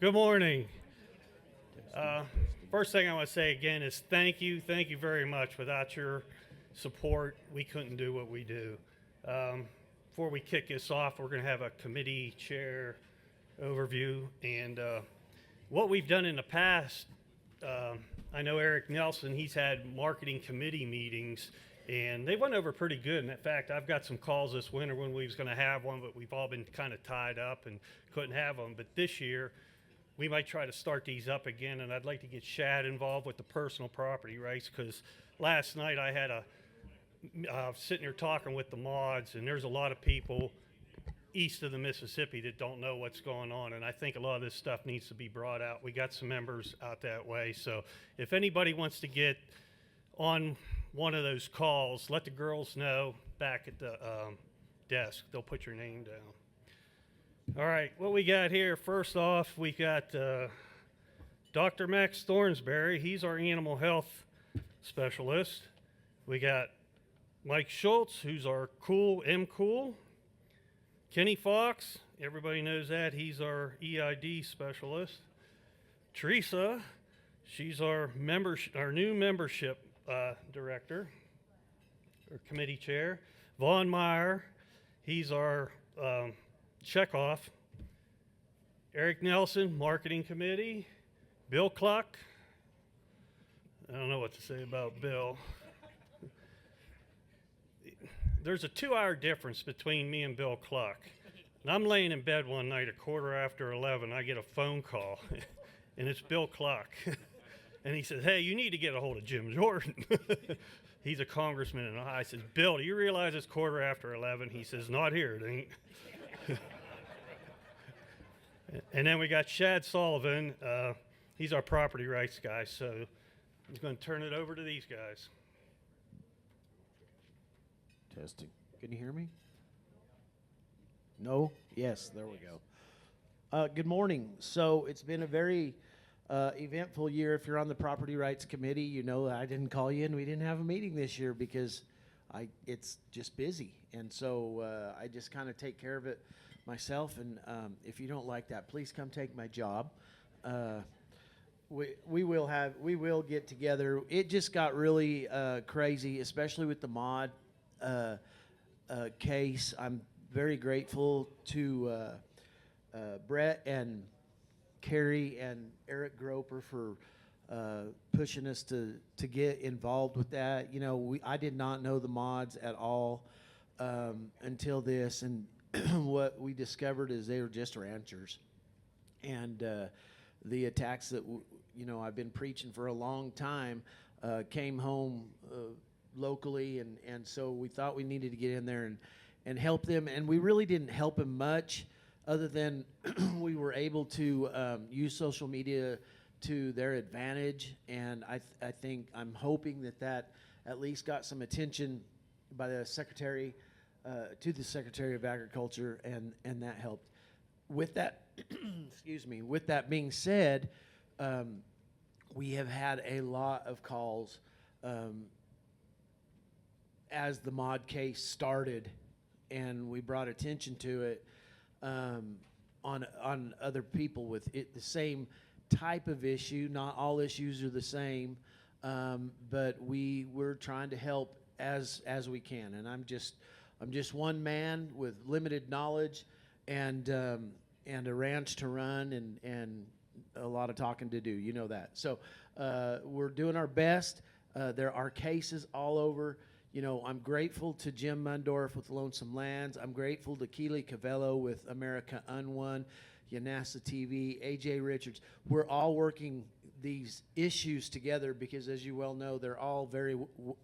Good morning. First thing I want to say again is thank you. Thank you very much. Without your support, we couldn't do what we do. Before we kick this off, we're going to have a committee chair overview. And what we've done in the past, I know Eric Nelson, he's had marketing committee meetings, and they went over pretty good. And in fact, I've got some calls this winter when we was going to have one, but we've all been kind of tied up and couldn't have them. But this year, we might try to start these up again, and I'd like to get Shad involved with the personal property rights, because last night I had sitting here talking with the mods, and there's a lot of people east of the Mississippi that don't know what's going on, and I think a lot of this stuff needs to be brought out. We got some members out that way, so if anybody wants to get on one of those calls, let the girls know back at the desk. They'll put your name down. All right, what we got here, first off, we got Dr. Max Thornsberry. He's our animal health specialist. We got Mike Schultz, who's our cool. Kenny Fox, everybody knows that. He's our EID specialist. Teresa, she's our new membership director, or committee chair. Vaughn Meyer, he's our Checkoff. Eric Nelson, marketing committee. Bill Kluck. I don't know what to say about Bill. There's a 2-hour difference between me and Bill Kluck. And I'm laying in bed one night at 11:15. I get a phone call, and it's Bill Kluck. And he says, "Hey, you need to get a hold of Jim Jordan." He's a congressman in Ohio. I says, "Bill, do you realize it's 11:15?" He says, "Not here, it ain't." And then we got Shad Sullivan. He's our property rights guy, so I'm going to turn it over to these guys. Testing. Can you hear me? No? Yes, there we go. Good morning. So it's been a very eventful year. If you're on the Property Rights Committee, you know I didn't call you and we didn't have a meeting this year because it's just busy. And so I just kind of take care of it myself. And if you don't like that, please come take my job. We will get together. It just got really crazy, especially with the mod case. I'm very grateful to Brett and Carrie and Eric Groper for pushing us to get involved with that. You know, I did not know the mods at all until this, and what we discovered is they were just ranchers, and the attacks that I've been preaching for a long time came home locally, and so we thought we needed to get in there and help them, and we really didn't help them much other than we were able to use social media to their advantage, and I'm hoping that at least got some attention by the Secretary to the Secretary of Agriculture, and that helped. With that, excuse me. With that being said, we have had a lot of calls as the mod case started, and we brought attention to it on other people with the same type of issue. Not all issues are the same, but we're trying to help as we can. And I'm just one man with limited knowledge and a ranch to run and a lot of talking to do. You know that. So we're doing our best. There are cases all over. I'm grateful to Jim Mundorf with Lonesome Lands. I'm grateful to Keely Cavello with America Unwon, Yanasa TV, AJ Richards. We're all working these issues together because, as you well know, they're all very,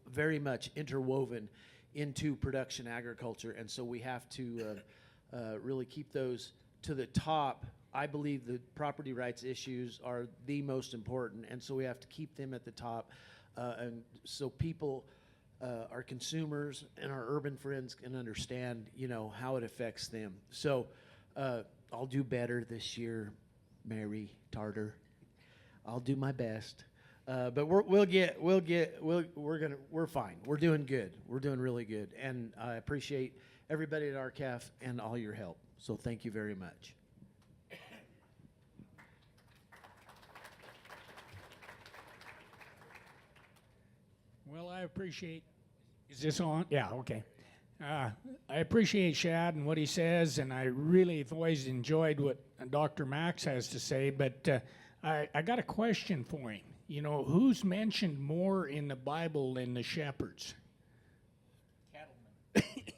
very much interwoven into production agriculture, and so we have to really keep those to the top. I believe the property rights issues are the most important, and so we have to keep them at the top, and so people, our consumers and our urban friends can understand, how it affects them. So I'll do better this year, Mary Tartar. I'll do my best. But we're fine. We're doing good. We're doing really good. And I appreciate everybody at RCAF and all your help. So thank you very much. I appreciate. Is this on? Yeah, okay. I appreciate Shad and what he says, and I really have always enjoyed what Dr. Max has to say, but I got a question for him. You know, who's mentioned more in the Bible than the shepherds? Cattlemen.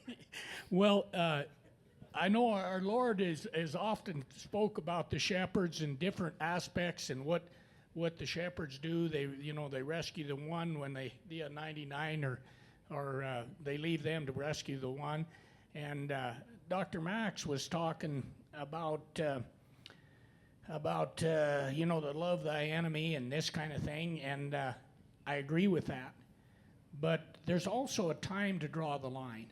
Well, I know our Lord is often spoke about the shepherds in different aspects and what the shepherds do. They rescue the one when the 99 or they leave them to rescue the one. And Dr. Max was talking about to love thy enemy and this kind of thing, and I agree with that. But there's also a time to draw the line.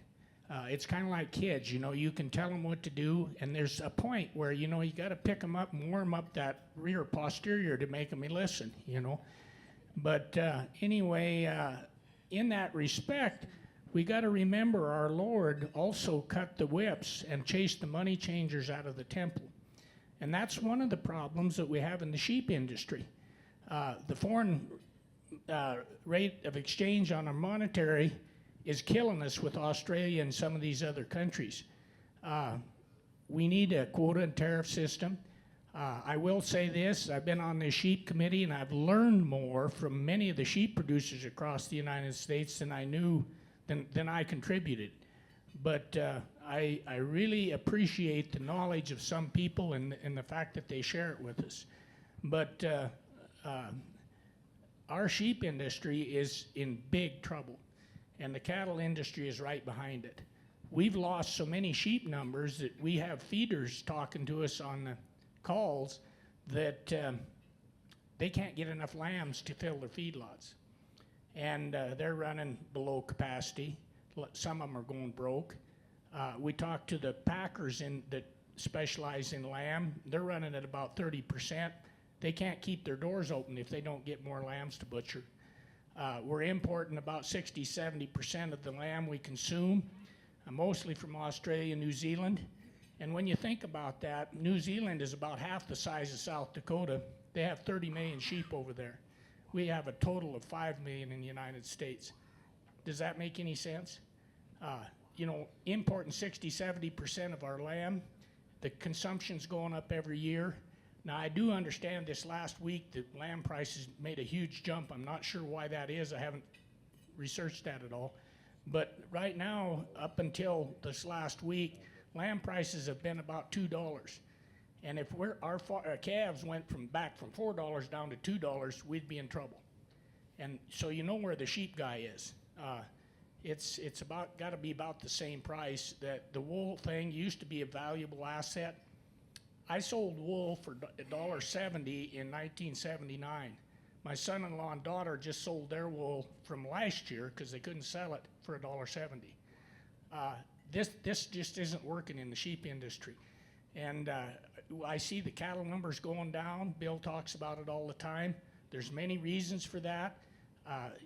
It's kind of like kids, you can tell them what to do, and there's a point where, you got to pick them up and warm up that rear posterior to make them listen, But anyway, in that respect, we got to remember our Lord also cut the whips and chased the money changers out of the temple. And that's one of the problems that we have in the sheep industry. The foreign rate of exchange on our monetary is killing us with Australia and some of these other countries. We need a quota and tariff system. I will say this, I've been on the sheep committee and I've learned more from many of the sheep producers across the United States than I knew, than I contributed. But I really appreciate the knowledge of some people and the fact that they share it with us. But our sheep industry is in big trouble, and the cattle industry is right behind it. We've lost so many sheep numbers that we have feeders talking to us on the calls that they can't get enough lambs to fill their feedlots. And they're running below capacity. Some of them are going broke. We talked to the packers that specialize in lamb. They're running at about 30%. They can't keep their doors open if they don't get more lambs to butcher. We're importing about 60-70% of the lamb we consume, mostly from Australia and New Zealand. And when you think about that, New Zealand is about half the size of South Dakota. They have 30 million sheep over there. We have a total of 5 million in the United States. Does that make any sense? Importing 60-70% of our lamb, the consumption's going up every year. Now, I do understand this last week that lamb prices made a huge jump. I'm not sure why that is. I haven't researched that at all. But right now, up until this last week, lamb prices have been about $2. And if our calves went back from $4 down to $2, we'd be in trouble. And so you know where the sheep guy is. It's got to be about the same price. That the wool thing used to be a valuable asset. I sold wool for $1.70 in 1979. My son-in-law and daughter just sold their wool from last year because they couldn't sell it for $1.70. This just isn't working in the sheep industry. And I see the cattle numbers going down. Bill talks about it all the time. There's many reasons for that.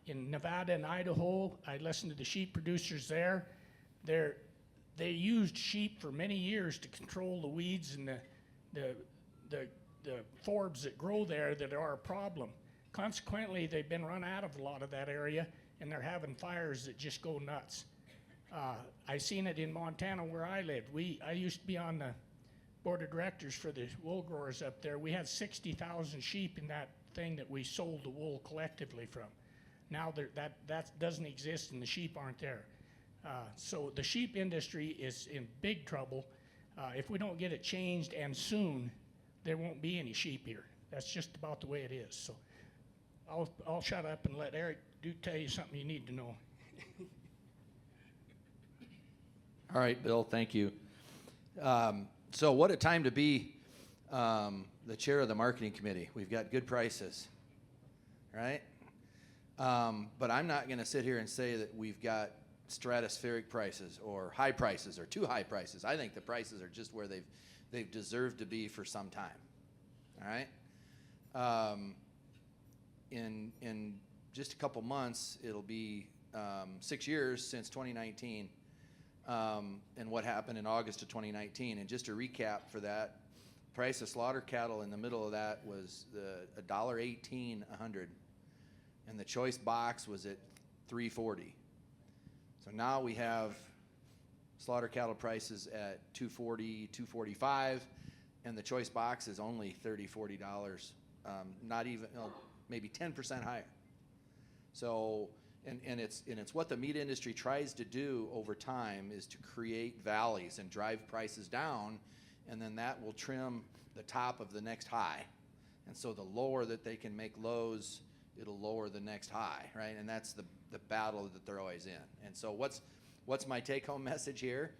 In Nevada and Idaho, I listened to the sheep producers there. They used sheep for many years to control the weeds and the forbs that grow there that are a problem. Consequently, they've been run out of a lot of that area, and they're having fires that just go nuts. I seen it in Montana where I lived. I used to be on the board of directors for the wool growers up there. We had 60,000 sheep in that thing that we sold the wool collectively from. Now that doesn't exist and the sheep aren't there. So the sheep industry is in big trouble. If we don't get it changed and soon, there won't be any sheep here. That's just about the way it is. So I'll shut up and let Eric tell you something you need to know. All right, Bill, thank you. So what a time to be the chair of the marketing committee. We've got good prices, right? But I'm not going to sit here and say that we've got stratospheric prices or high prices or too high prices. I think the prices are just where they've deserved to be for some time, all right? In just a couple months, it'll be 6 years since 2019. And what happened in August of 2019. And just to recap for that, price of slaughter cattle in the middle of that was $1.18 a hundred, and the choice box was at $3.40. So now we have slaughter cattle prices at $2.40, $2.45, and the choice box is only $30, $40, not even, maybe 10% higher. So, and it's what the meat industry tries to do over time is to create valleys and drive prices down, and then that will trim the top of the next high. And so the lower that they can make lows, it'll lower the next high, right? And that's the battle that they're always in. And so what's my take-home message here?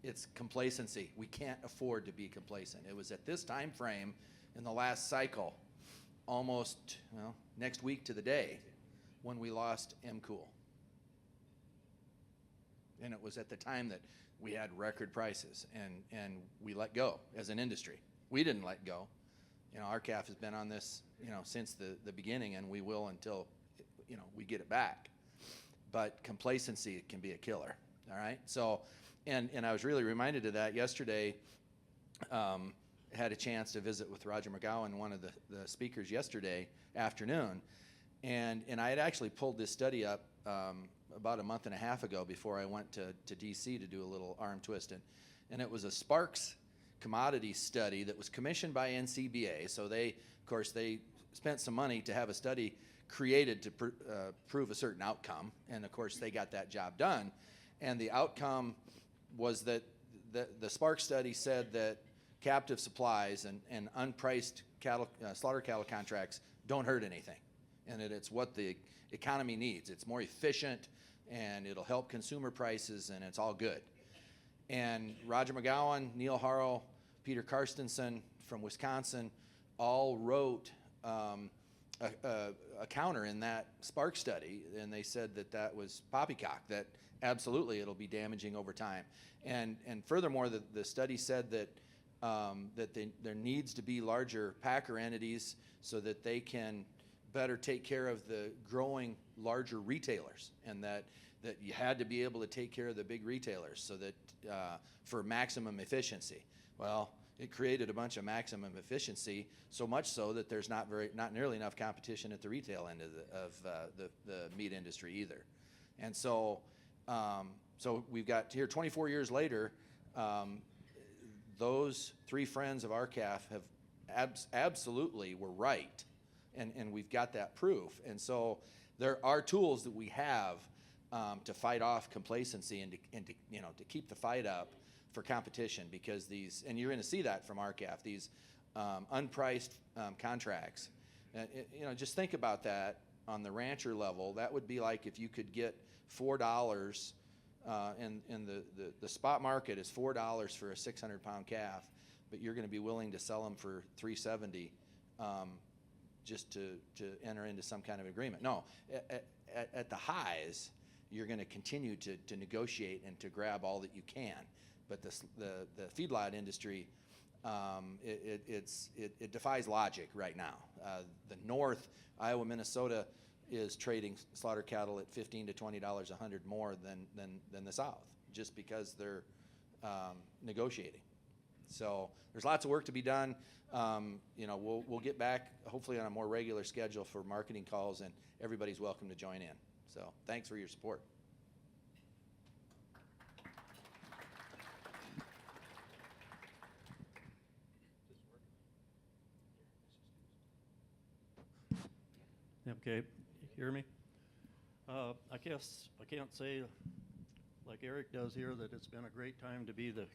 It's complacency. We can't afford to be complacent. It was at this time frame in the last cycle, almost next week to the day, when we lost MCool. And it was at the time that we had record prices, and we let go as an industry. We didn't let go. RCAF has been on this, since the beginning, and we will until, we get it back. But complacency can be a killer, all right? So, and I was really reminded of that yesterday. Had a chance to visit with Roger McGowan, one of the speakers yesterday afternoon, and I had actually pulled this study up about a month and a half ago before I went to DC to do a little arm twisting, and it was a Sparks commodity study that was commissioned by NCBA. So they spent some money to have a study created to prove a certain outcome, and of course they got that job done. And the outcome was that the Sparks study said that captive supplies and unpriced cattle, slaughter cattle contracts don't hurt anything, and that it's what the economy needs. It's more efficient, and it'll help consumer prices, and it's all good. And Roger McGowan, Neil Harrell, Peter Karstensen from Wisconsin all wrote a counter in that Spark study, and they said that was poppycock, that absolutely it'll be damaging over time. And furthermore, the study said that there needs to be larger packer entities so that they can better take care of the growing larger retailers, and that you had to be able to take care of the big retailers so that for maximum efficiency. Well, it created a bunch of maximum efficiency, so much so that there's not nearly enough competition at the retail end of the meat industry either. And so we've got here 24 years later, those three friends of RCAF have absolutely were right, and we've got that proof. And so there are tools that we have to fight off complacency and to keep the fight up for competition, because these, and you're going to see that from RCAF, these unpriced contracts. Just think about that on the rancher level. That would be like if you could get $4, and the spot market is $4 for a 600-pound calf, but you're going to be willing to sell them for $3.70 just to enter into some kind of agreement. No, at the highs, you're going to continue to negotiate and to grab all that you can. But the feedlot industry, it defies logic right now. The North, Iowa, Minnesota, is trading slaughter cattle at $15 to $20 a hundred more than the South, just because they're negotiating. So there's lots of work to be done. We'll get back hopefully on a more regular schedule for marketing calls, and everybody's welcome to join in. So thanks for your support. Okay, you hear me? I guess I can't say like Eric does here that it's been a great time to be the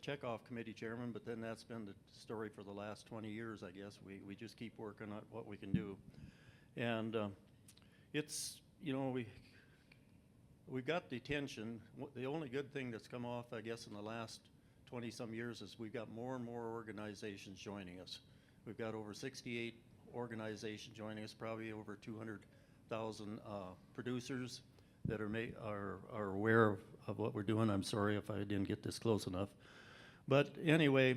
Checkoff committee chairman, but then that's been the story for the last 20 years, I guess. We just keep working on what we can do. And it's, we've got the attention. The only good thing that's come off, I guess, in the last 20-some years is we've got more and more organizations joining us. We've got over 68 organizations joining us, probably over 200,000 producers that are aware of what we're doing. I'm sorry if I didn't get this close enough. But anyway,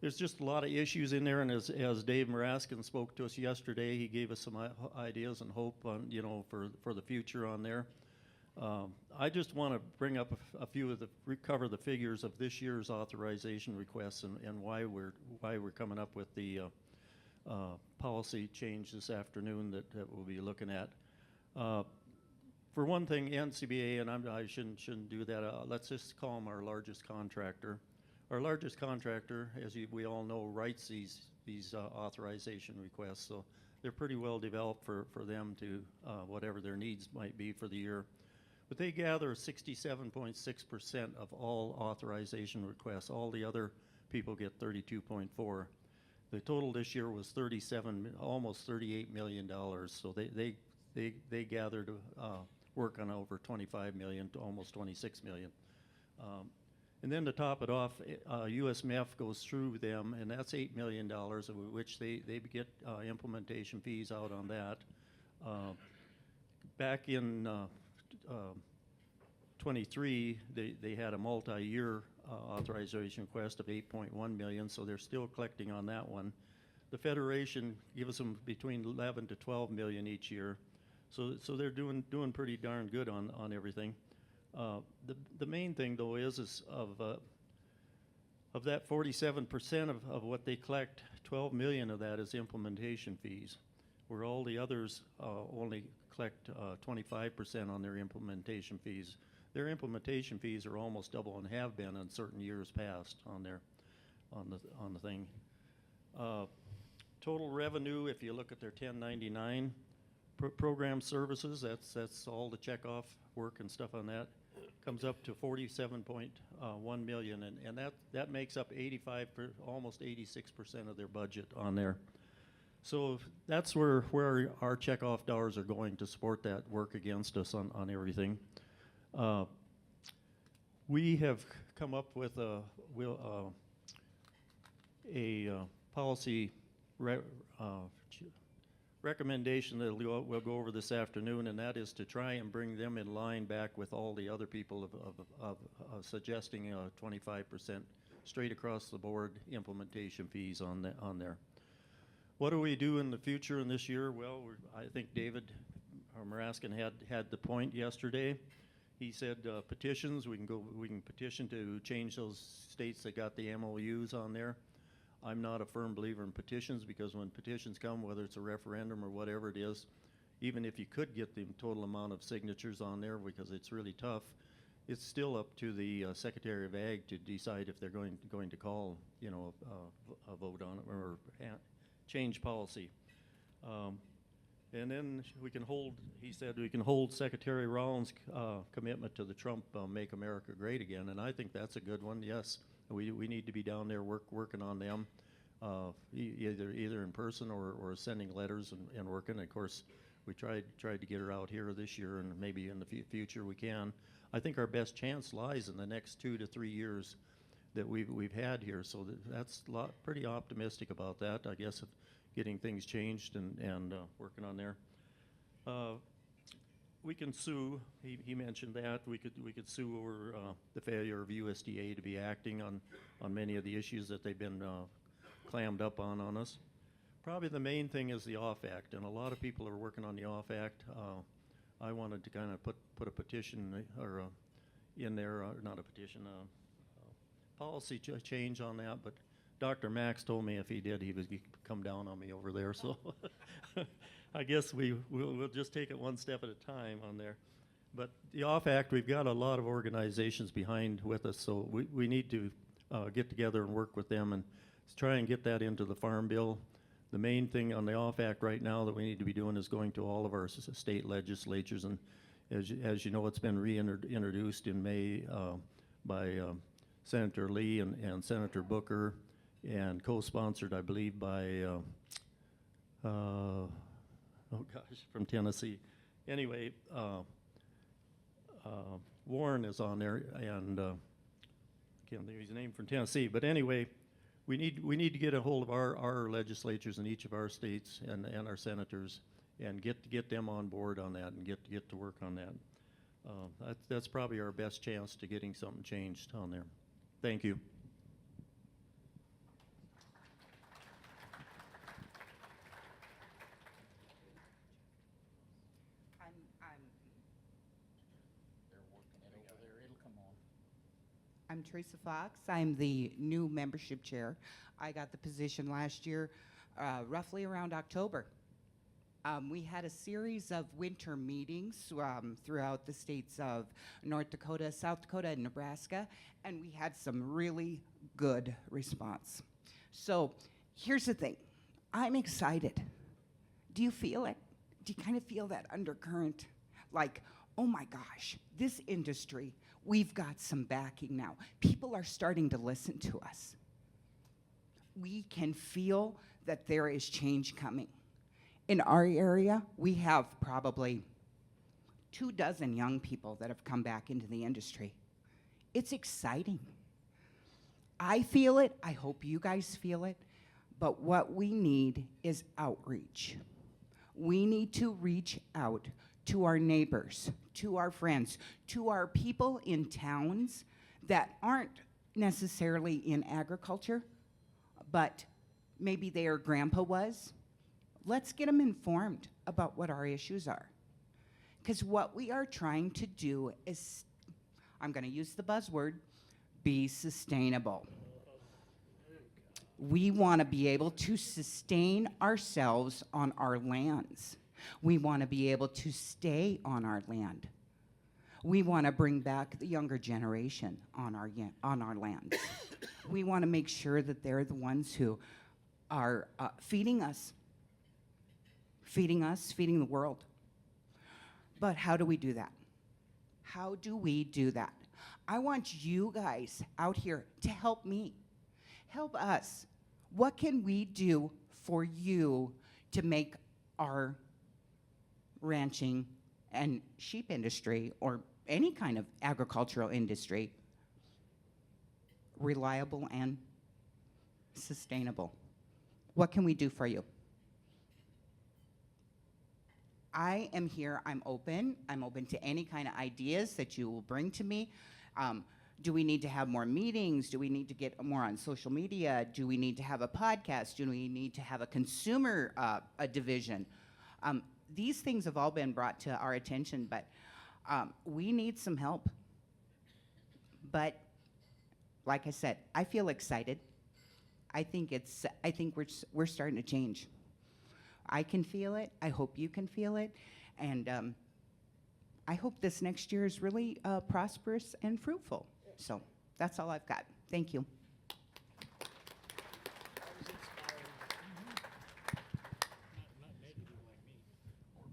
there's just a lot of issues in there, and as Dave Maraskin spoke to us yesterday, he gave us some ideas and hope on, for the future on there. I just want to bring up a few of recover the figures of this year's authorization requests and why we're coming up with the policy change this afternoon that we'll be looking at. For one thing, NCBA, and I shouldn't do that. Let's just call them our largest contractor. Our largest contractor, as we all know, writes these authorization requests, so they're pretty well developed for them to whatever their needs might be for the year. But they gather 67.6% of all authorization requests. All the other people get 32.4. The total this year was almost $38 million. So they gathered work on over 25 million to almost 26 million. And then to top it off, USMF goes through them, and that's $8 million, of which they get implementation fees out on that. Back in 23, they had a multi-year authorization request of 8.1 million, so they're still collecting on that one. The Federation gives them between 11 to 12 million each year, so they're doing pretty darn good on everything. The main thing though is of that 47% of what they collect, 12 million of that is implementation fees, where all the others only collect 25% on their implementation fees. Their implementation fees are almost double and have been in certain years past on the thing. Total revenue, if you look at their 1099 program services, that's all the checkoff work and stuff on that, comes up to 47.1 million, and that makes up almost 86% of their budget on there. So that's where our checkoff dollars are going to support that work against us on everything. We have come up with a policy recommendation that we'll go over this afternoon, and that is to try and bring them in line back with all the other people of suggesting 25% straight across the board implementation fees on there. What do we do in the future in this year? Well, I think David Maraskin had the point yesterday. He said petitions. We can petition to change those states that got the MOUs on there. I'm not a firm believer in petitions, because when petitions come, whether it's a referendum or whatever it is, even if you could get the total amount of signatures on there, because it's really tough, it's still up to the Secretary of Ag to decide if they're going to call, a vote on it or change policy. And then he said we can hold Secretary Rollins' commitment to the Trump Make America Great Again, and I think that's a good one. Yes, we need to be down there working on them, either in person or sending letters and working. Of course, we tried to get her out here this year, and maybe in the future we can. I think our best chance lies in the next 2 to 3 years that we've had here, so that's pretty optimistic about that, I guess, of getting things changed and working on there. We can sue. He mentioned that we could sue over the failure of USDA to be acting on many of the issues that they've been clammed up on us. Probably the main thing is the OFF Act, and a lot of people are working on the OFF Act. I wanted to kind of put a petition or in there, not a petition, policy change on that, but Dr. Max told me if he did, he'd come down on me over there. So I guess we'll just take it one step at a time on there. But the OFF Act, we've got a lot of organizations behind with us, so we need to get together and work with them and try and get that into the Farm Bill. The main thing on the OFF Act right now that we need to be doing is going to all of our state legislatures, and as you know, it's been reintroduced in May by Senator Lee and Senator Booker, and co-sponsored, I believe, by, from Tennessee. Anyway, Warren is on there, and can't think of his name, from Tennessee. But anyway, we need to get a hold of our legislatures in each of our states and our senators, and get them on board on that and get to work on that. That's probably our best chance to getting something changed on there. Thank you. I'm Teresa Fox. I'm the new membership chair. I got the position last year, roughly around October. We had a series of winter meetings throughout the states of North Dakota, South Dakota, and Nebraska, and we had some really good response. So here's the thing. I'm excited. Do you feel it? Do you kind of feel that undercurrent? Like, oh my gosh, this industry, we've got some backing now. People are starting to listen to us. We can feel that there is change coming. In our area, we have probably 24 young people that have come back into the industry. It's exciting. I feel it. I hope you guys feel it. But what we need is outreach. We need to reach out to our neighbors, to our friends, to our people in towns that aren't necessarily in agriculture, but maybe their grandpa was. Let's get them informed about what our issues are. Because what we are trying to do is, I'm going to use the buzzword, be sustainable. We want to be able to sustain ourselves on our lands. We want to be able to stay on our land. We want to bring back the younger generation on our lands. We want to make sure that they're the ones who are feeding us, feeding the world. But how do we do that? How do we do that? I want you guys out here to help me. Help us. What can we do for you to make our ranching and sheep industry or any kind of agricultural industry reliable and sustainable? What can we do for you? I am here, I'm open to any kind of ideas that you will bring to me. Do we need to have more meetings? Do we need to get more on social media? Do we need to have a podcast? Do we need to have a consumer a division? These things have all been brought to our attention, but we need some help. But like I said, I feel excited. I think we're starting to change. I can feel it. I hope you can feel it. And I hope this next year is really prosperous and fruitful. So that's all I've got. Thank you.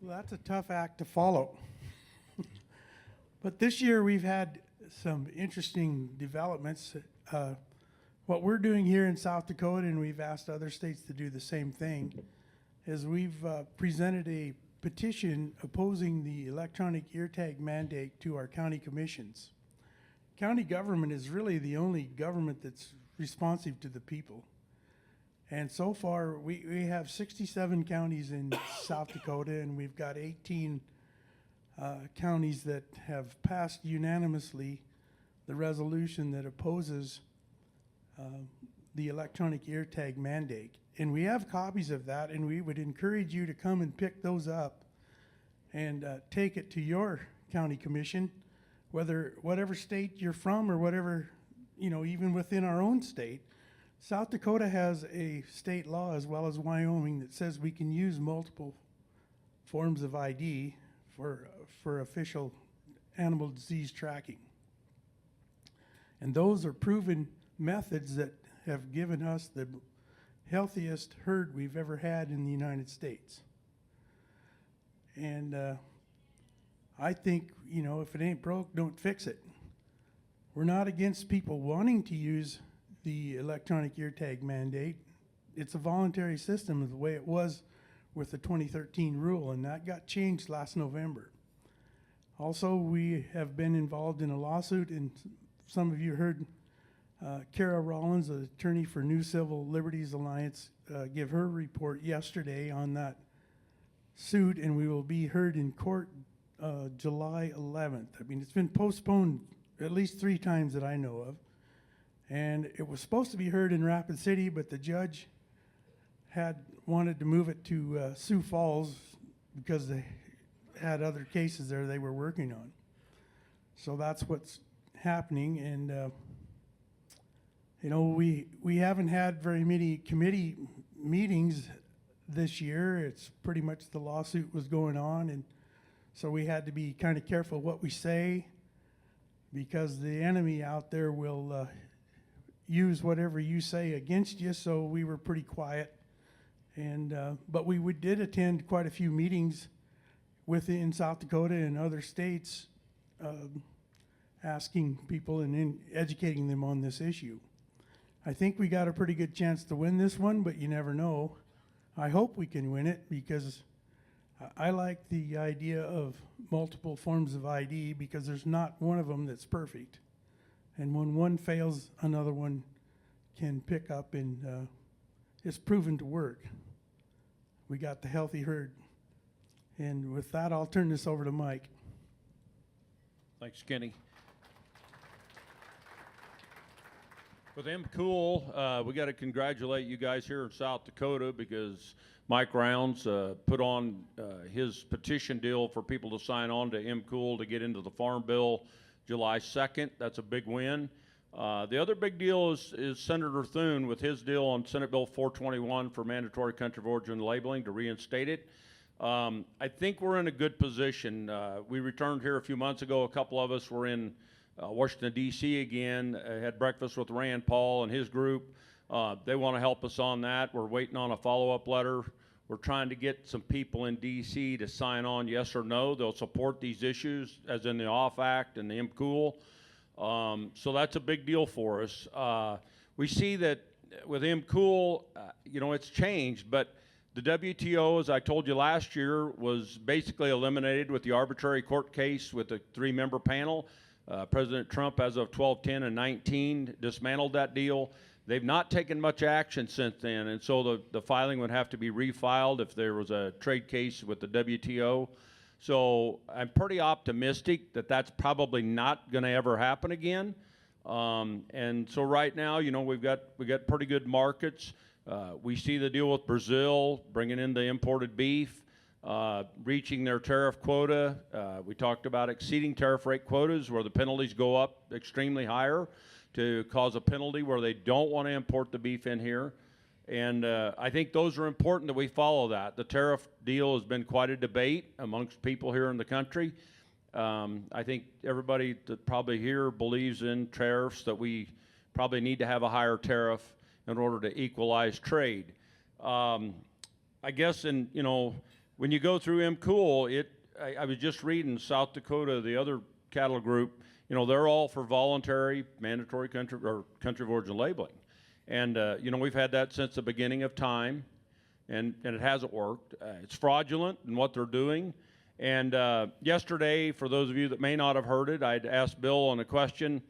Well, that's a tough act to follow. But this year we've had some interesting developments. What we're doing here in South Dakota, and we've asked other states to do the same thing, is we've presented a petition opposing the electronic ear tag mandate to our county commissions. County government is really the only government that's responsive to the people. And so far, we have 67 counties in South Dakota, and we've got 18 counties that have passed unanimously the resolution that opposes the electronic ear tag mandate. And we have copies of that, and we would encourage you to come and pick those up and take it to your county commission, whatever state you're from or whatever, even within our own state. South Dakota has a state law as well as Wyoming that says we can use multiple forms of ID for official animal disease tracking. And those are proven methods that have given us the healthiest herd we've ever had in the United States. And I think, if it ain't broke, don't fix it. We're not against people wanting to use the electronic ear tag mandate. It's a voluntary system the way it was with the 2013 rule, and that got changed last November. Also, we have been involved in a lawsuit, and some of you heard Kara Rollins, the attorney for New Civil Liberties Alliance, give her report yesterday on that suit, and we will be heard in court July 11th. I mean, it's been postponed at least 3 times that I know of. And it was supposed to be heard in Rapid City, but the judge had wanted to move it to Sioux Falls because they had other cases there they were working on. So that's what's happening. And, we haven't had very many committee meetings this year. It's pretty much the lawsuit was going on, and so we had to be kind of careful what we say, because the enemy out there will use whatever you say against you. So we were pretty quiet, and but we did attend quite a few meetings in South Dakota and other states, asking people and educating them on this issue. I think we got a pretty good chance to win this one, but you never know. I hope we can win it, because I like the idea of multiple forms of ID, because there's not one of them that's perfect. And when one fails, another one can pick up, and it's proven to work. We got the healthy herd. And with that, I'll turn this over to Mike. Thanks, Kenny. With MCool, we got to congratulate you guys here in South Dakota, because Mike Rounds put on his petition deal for people to sign on to MCool to get into the Farm Bill July 2nd. That's a big win. The other big deal is Senator Thune with his deal on Senate Bill 421 for mandatory country of origin labeling to reinstate it. I think we're in a good position. We returned here a few months ago. A couple of us were in Washington, D.C. again, had breakfast with Rand Paul and his group. They want to help us on that. We're waiting on a follow-up letter. We're trying to get some people in D.C. to sign on yes or no. They'll support these issues, as in the OFF Act and the MCool. So that's a big deal for us. We see that with MCool, it's changed, but the WTO, as I told you last year, was basically eliminated with the arbitrary court case with a 3-member panel. President Trump, as of 12/10 and 19, dismantled that deal. They've not taken much action since then, and so the filing would have to be refiled if there was a trade case with the WTO. So I'm pretty optimistic that that's probably not going to ever happen again. And so right now, we've got pretty good markets. We see the deal with Brazil bringing in the imported beef, reaching their tariff quota. We talked about exceeding tariff rate quotas, where the penalties go up extremely higher to cause a penalty where they don't want to import the beef in here. And I think those are important that we follow that. The tariff deal has been quite a debate amongst people here in the country. I think everybody that probably here believes in tariffs, that we probably need to have a higher tariff in order to equalize trade. I guess, when you go through MCool, I was just reading South Dakota, the other cattle group, they're all for voluntary, mandatory country of origin labeling. And, we've had that since the beginning of time, and it hasn't worked. It's fraudulent in what they're doing. And yesterday, for those of you that may not have heard it, I'd asked Bill on a question,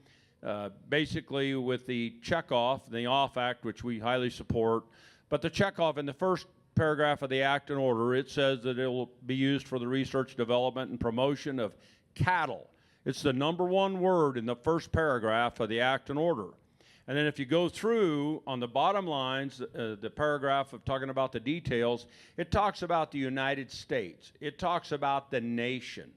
basically with the Checkoff, the OFF Act, which we highly support, but the Checkoff in the first paragraph of the Act and Order, it says that it will be used for the research, development, and promotion of cattle. It's the #1 word in the first paragraph of the Act and Order. And then if you go through on the bottom lines, the paragraph of talking about the details, it talks about the United States. It talks about the nation.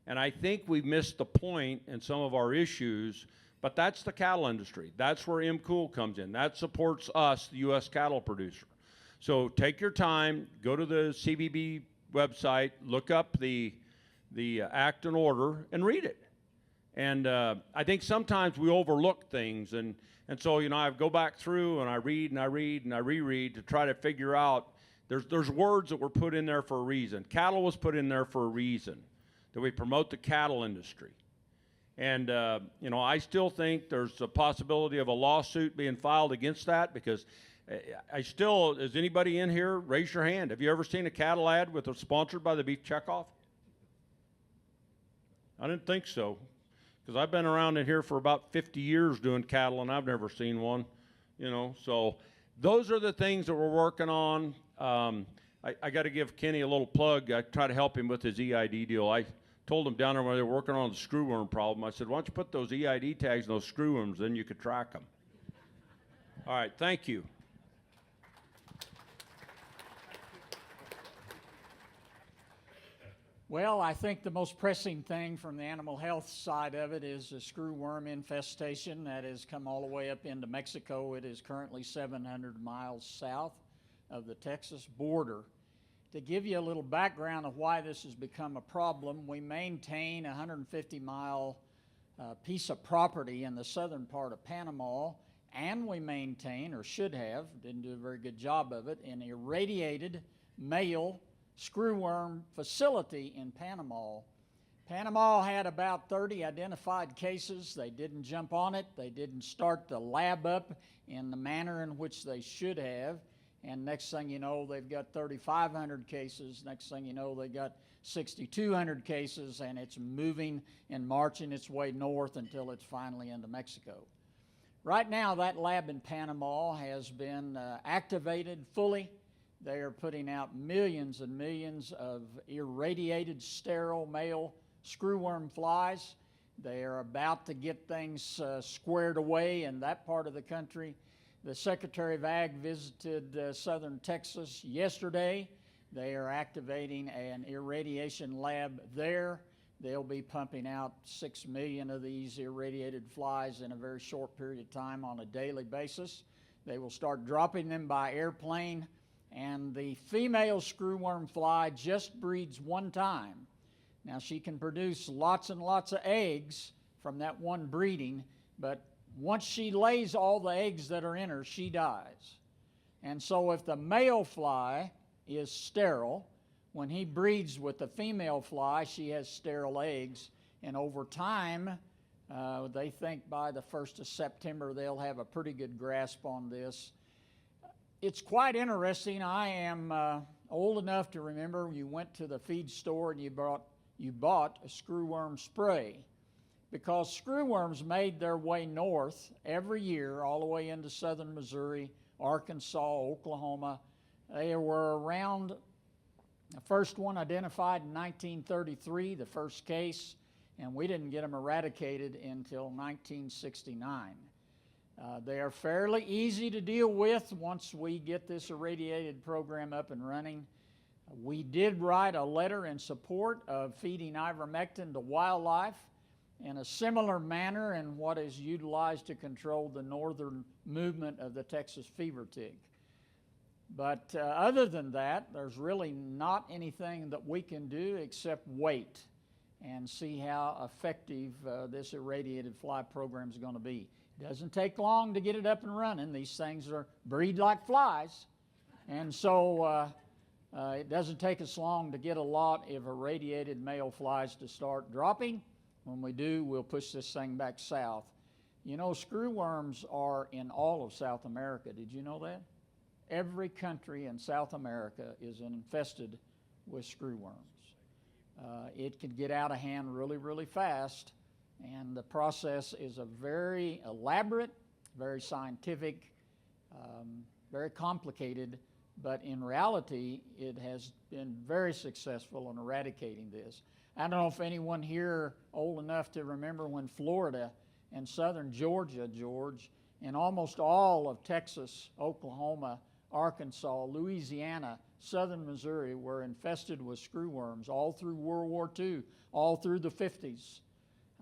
And I think we've missed the point in some of our issues, but that's the cattle industry. That's where MCool comes in. That supports us, the U.S. cattle producer. So take your time, go to the CBB website, look up the Act and Order, and read it. And I think sometimes we overlook things, and so I go back through and I read and I read and I reread to try to figure out. There's words that were put in there for a reason. Cattle was put in there for a reason, that we promote the cattle industry. And I still think there's a possibility of a lawsuit being filed against that, because is anybody in here, raise your hand. Have you ever seen a cattle ad sponsored by the Beef Checkoff? I didn't think so, because I've been around in here for about 50 years doing cattle, and I've never seen one, So those are the things that we're working on. I got to give Kenny a little plug. I try to help him with his EID deal. I told him down there when they were working on the screwworm problem, I said, why don't you put those EID tags in those screwworms, then you could track them. All right, thank you. Well, I think the most pressing thing from the animal health side of it is the screwworm infestation that has come all the way up into Mexico. It is currently 700 miles south of the Texas border. To give you a little background of why this has become a problem, we maintain a 150-mile piece of property in the southern part of Panama, and we maintain, or should have, didn't do a very good job of it, an irradiated male screwworm facility in Panama. Panama had about 30 identified cases. They didn't jump on it. They didn't start the lab up in the manner in which they should have. And next thing you know, they've got 3,500 cases. Next thing you know, they got 6,200 cases, and it's moving and marching its way north until it's finally into Mexico. Right now, that lab in Panama has been activated fully. They are putting out millions and millions of irradiated sterile male screwworm flies. They are about to get things squared away in that part of the country. The Secretary of Ag visited southern Texas yesterday. They are activating an irradiation lab there. They'll be pumping out 6 million of these irradiated flies in a very short period of time on a daily basis. They will start dropping them by airplane, and the female screwworm fly just breeds one time. Now, she can produce lots and lots of eggs from that one breeding, but once she lays all the eggs that are in her, she dies. And so if the male fly is sterile, when he breeds with the female fly, she has sterile eggs, and over time, they think by the 1st of September they'll have a pretty good grasp on this. It's quite interesting. I am old enough to remember you went to the feed store and you bought a screwworm spray, because screwworms made their way north every year all the way into southern Missouri, Arkansas, Oklahoma. They were around, the first one identified in 1933, the first case, and we didn't get them eradicated until 1969. They are fairly easy to deal with once we get this irradiated program up and running. We did write a letter in support of feeding ivermectin to wildlife in a similar manner in what is utilized to control the northern movement of the Texas fever tick. But other than that, there's really not anything that we can do except wait and see how effective this irradiated fly program is going to be. It doesn't take long to get it up and running. These things breed like flies, and so it doesn't take us long to get a lot of irradiated male flies to start dropping. When we do, we'll push this thing back south. You know, screwworms are in all of South America. Did you know that? Every country in South America is infested with screwworms. It can get out of hand really, really fast, and the process is a very elaborate, very scientific, very complicated, but in reality, it has been very successful in eradicating this. I don't know if anyone here old enough to remember when Florida and southern Georgia, George, and almost all of Texas, Oklahoma, Arkansas, Louisiana, southern Missouri were infested with screwworms all through World War II, all through the 50s.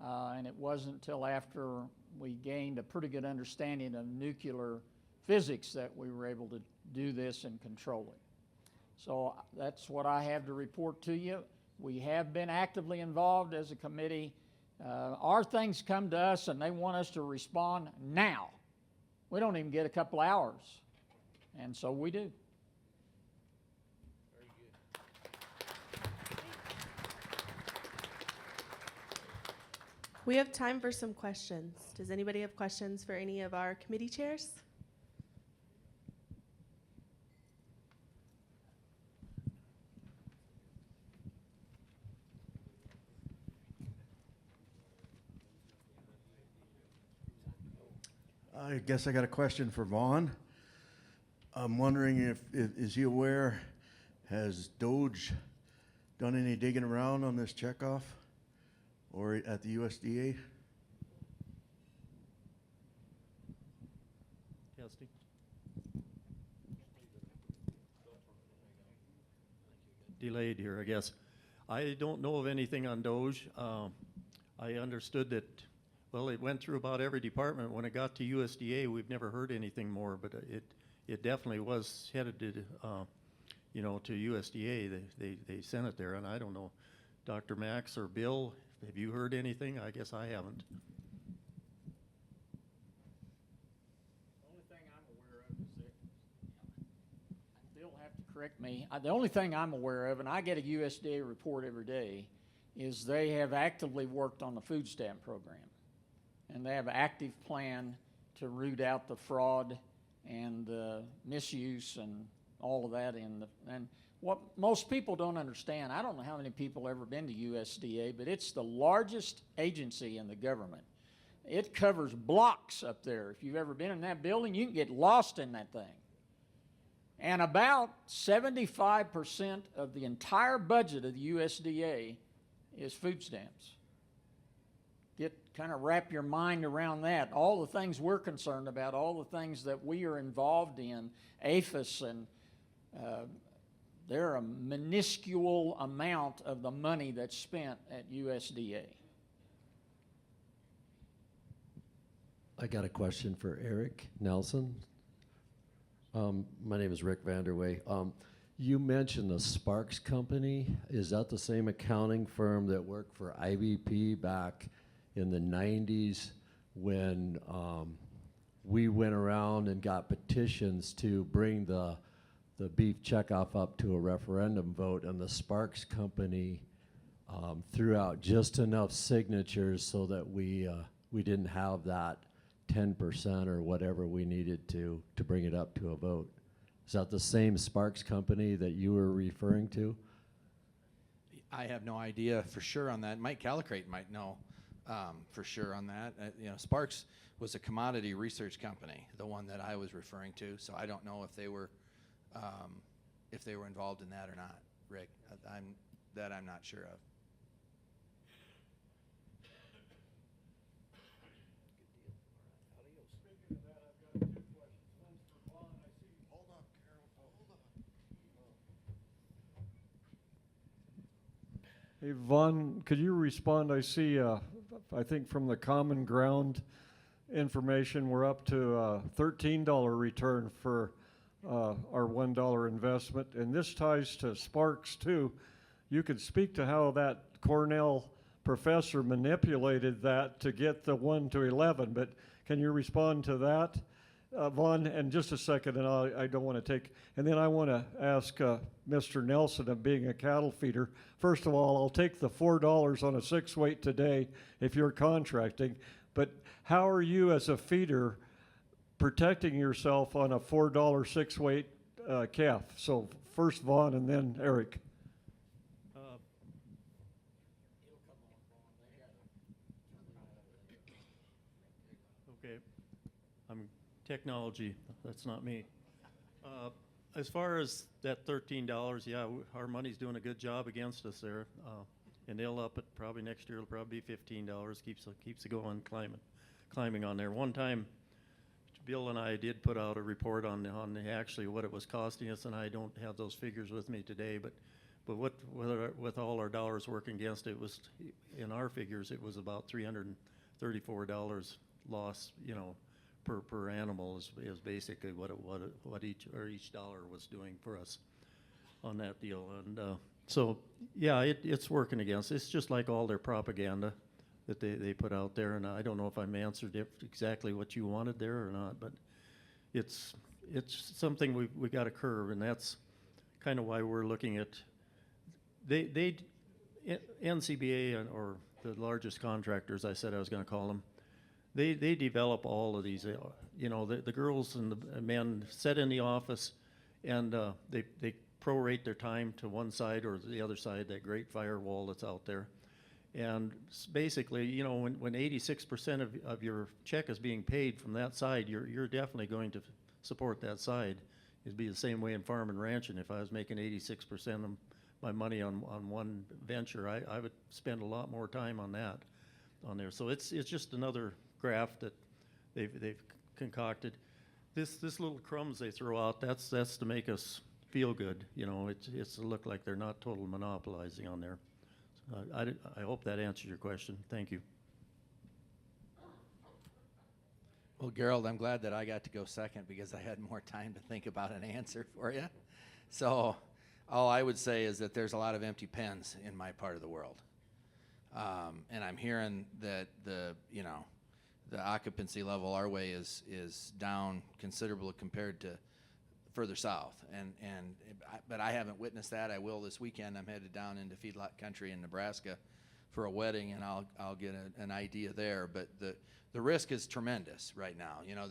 And it wasn't until after we gained a pretty good understanding of nuclear physics that we were able to do this and control it. So that's what I have to report to you. We have been actively involved as a committee. Our things come to us and they want us to respond now. We don't even get a couple hours, and so we do. We have time for some questions. Does anybody have questions for any of our committee chairs? I guess I got a question for Vaughn. I'm wondering if is he aware, has Doge done any digging around on this checkoff or at the USDA? Yeah, Steve? Delayed here, I guess. I don't know of anything on Doge. I understood that, well, it went through about every department. When it got to USDA, we've never heard anything more, but it definitely was headed to, you know, to USDA. They sent it there, and I don't know, Dr. Max or Bill, have you heard anything? I guess I haven't. The only thing I'm aware of is that, Bill will have to correct me, the only thing I'm aware of, and I get a USDA report every day, is they have actively worked on the food stamp program. And they have an active plan to root out the fraud and misuse and all of that and what most people don't understand, I don't know how many people have ever been to USDA, but it's the largest agency in the government. It covers blocks up there. If you've ever been in that building, you can get lost in that thing. And about 75% of the entire budget of the USDA is food stamps. Kind of wrap your mind around that. All the things we're concerned about, all the things that we are involved in, APHIS, and they're a minuscule amount of the money that's spent at USDA. I got a question for Eric Nelson. My name is Rick Vanderway. You mentioned the Sparks Company. Is that the same accounting firm that worked for IVP back in the 90s when we went around and got petitions to bring the beef checkoff up to a referendum vote, and the Sparks Company threw out just enough signatures so that we didn't have that 10% or whatever we needed to bring it up to a vote? Is that the same Sparks Company that you were referring to? I have no idea for sure on that. Mike Calicrate might know for sure on that. You know, Sparks was a commodity research company, the one that I was referring to. So I don't know if they were involved in that or not, Rick. I'm not sure of. Hey, Vaughn, could you respond? I see, I think from the Common Ground information, we're up to a $13 return for our $1 investment. And this ties to Sparks, too. You could speak to how that Cornell professor manipulated that to get the 1 to 11, but can you respond to that? Vaughn, and just a second, and I don't want to take, and then I want to ask Mr. Nelson of being a cattle feeder. First of all, I'll take the $4 on a 6-weight today if you're contracting, but how are you as a feeder protecting yourself on a $4 6-weight calf? So first Vaughn and then Eric. Okay, technology, that's not me. As far as that $13, yeah, our money's doing a good job against us there. And they'll up it probably next year, it'll probably be $15, keeps it going, climbing on there. One time, Bill and I did put out a report on actually what it was costing us, and I don't have those figures with me today, but with all our dollars working against it, was, in our figures, it was about $334 loss, you know, per animal is basically what each dollar was doing for us on that deal. And so yeah, it's working against. It's just like all their propaganda that they put out there, and I don't know if I'm answered exactly what you wanted there or not, but it's something we got to curb, and that's kind of why we're looking at NCBA, or the largest contractors, I said I was going to call them. They develop all of these, you know, the girls and the men sit in the office, and they prorate their time to one side or the other side, that great firewall that's out there. And basically, you know, when 86% of your check is being paid from that side, you're definitely going to support that side. It'd be the same way in farm and ranching. If I was making 86% of my money on one venture, I would spend a lot more time on that on there. So it's just another graph that they've concocted. This little crumbs they throw out, that's to make us feel good. You know, it's to look like they're not total monopolizing on there. So I hope that answers your question. Thank you. Well, Gerald, I'm glad that I got to go second because I had more time to think about an answer for you. So all I would say is that there's a lot of empty pens in my part of the world. And I'm hearing that the occupancy level our way is down considerably compared to further south. But I haven't witnessed that. I will this weekend. I'm headed down into feedlot country in Nebraska for a wedding, and I'll get an idea there. But the risk is tremendous right now. You know,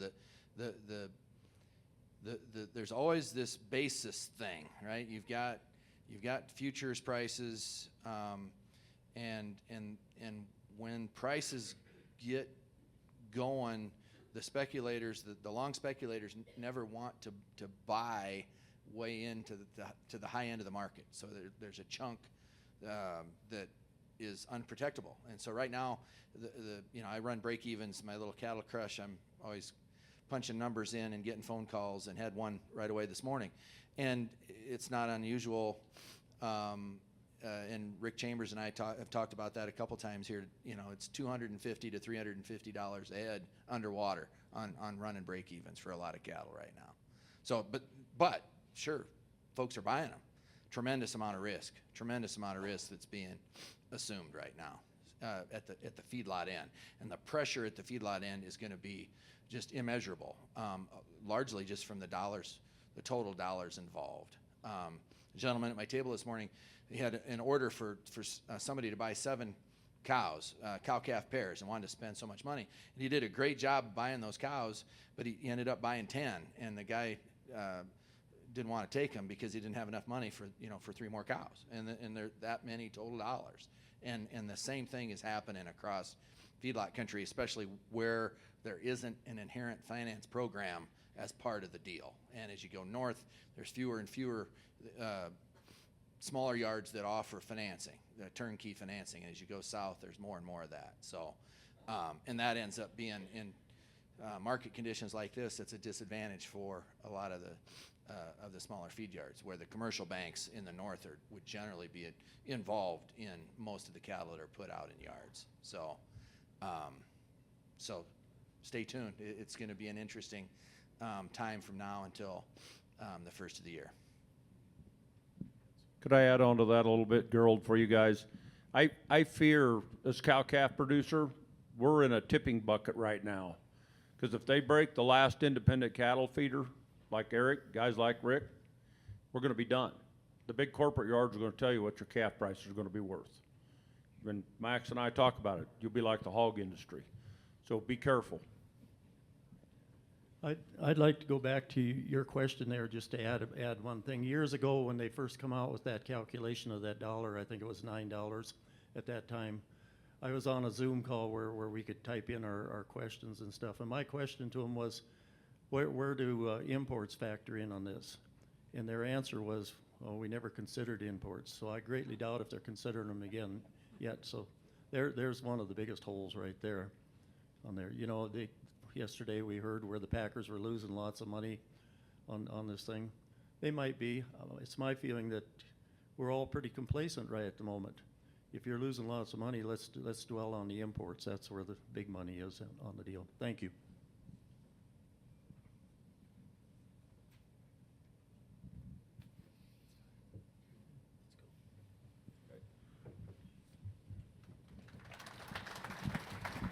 there's always this basis thing, right? You've got futures prices, and when prices get going, the speculators, the long speculators, never want to buy way into the high end of the market. So there's a chunk that is unprotectable. And so right now, I run break evens, my little cattle crush. I'm always punching numbers in and getting phone calls, and had one right away this morning. And it's not unusual. And Rick Chambers and I have talked about that a couple times here. You know, it's $250 to $350 a head underwater on running break evens for a lot of cattle right now. So, but sure, folks are buying them. Tremendous amount of risk that's being assumed right now at the feedlot end, and the pressure at the feedlot end is going to be just immeasurable, largely just from the total dollars involved. A gentleman at my table this morning, he had an order for somebody to buy 7 cows, cow-calf pairs, and wanted to spend so much money. And he did a great job buying those cows, but he ended up buying 10, and the guy didn't want to take them because he didn't have enough money for 3 more cows, and there that many total dollars. And the same thing is happening across feedlot country, especially where there isn't an inherent finance program as part of the deal. And as you go north, there's fewer and fewer smaller yards that offer financing, turnkey financing. And as you go south, there's more and more of that. So, and that ends up being in market conditions like this, it's a disadvantage for a lot of the smaller feed yards, where the commercial banks in the north would generally be involved in most of the cattle that are put out in yards. So, so stay tuned. It's going to be an interesting time from now until the first of the year. Could I add on to that a little bit, Gerald, for you guys? I fear, as cow-calf producer, we're in a tipping bucket right now. Because if they break the last independent cattle feeder, like Eric, guys like Rick, we're going to be done. The big corporate yards are going to tell you what your calf prices are going to be worth. When Max and I talk about it, you'll be like the hog industry. So be careful. I'd like to go back to your question there, just to add one thing. Years ago, when they first come out with that calculation of that dollar, I think it was $9 at that time, I was on a Zoom call where we could type in our questions and stuff. And my question to them was, where do imports factor in on this? And their answer was, well, we never considered imports. So I greatly doubt if they're considering them again yet. So there's one of the biggest holes right there on there. You know, yesterday we heard where the Packers were losing lots of money on this thing. They might be. It's my feeling that we're all pretty complacent right at the moment. If you're losing lots of money, let's dwell on the imports. That's where the big money is on the deal. Thank you.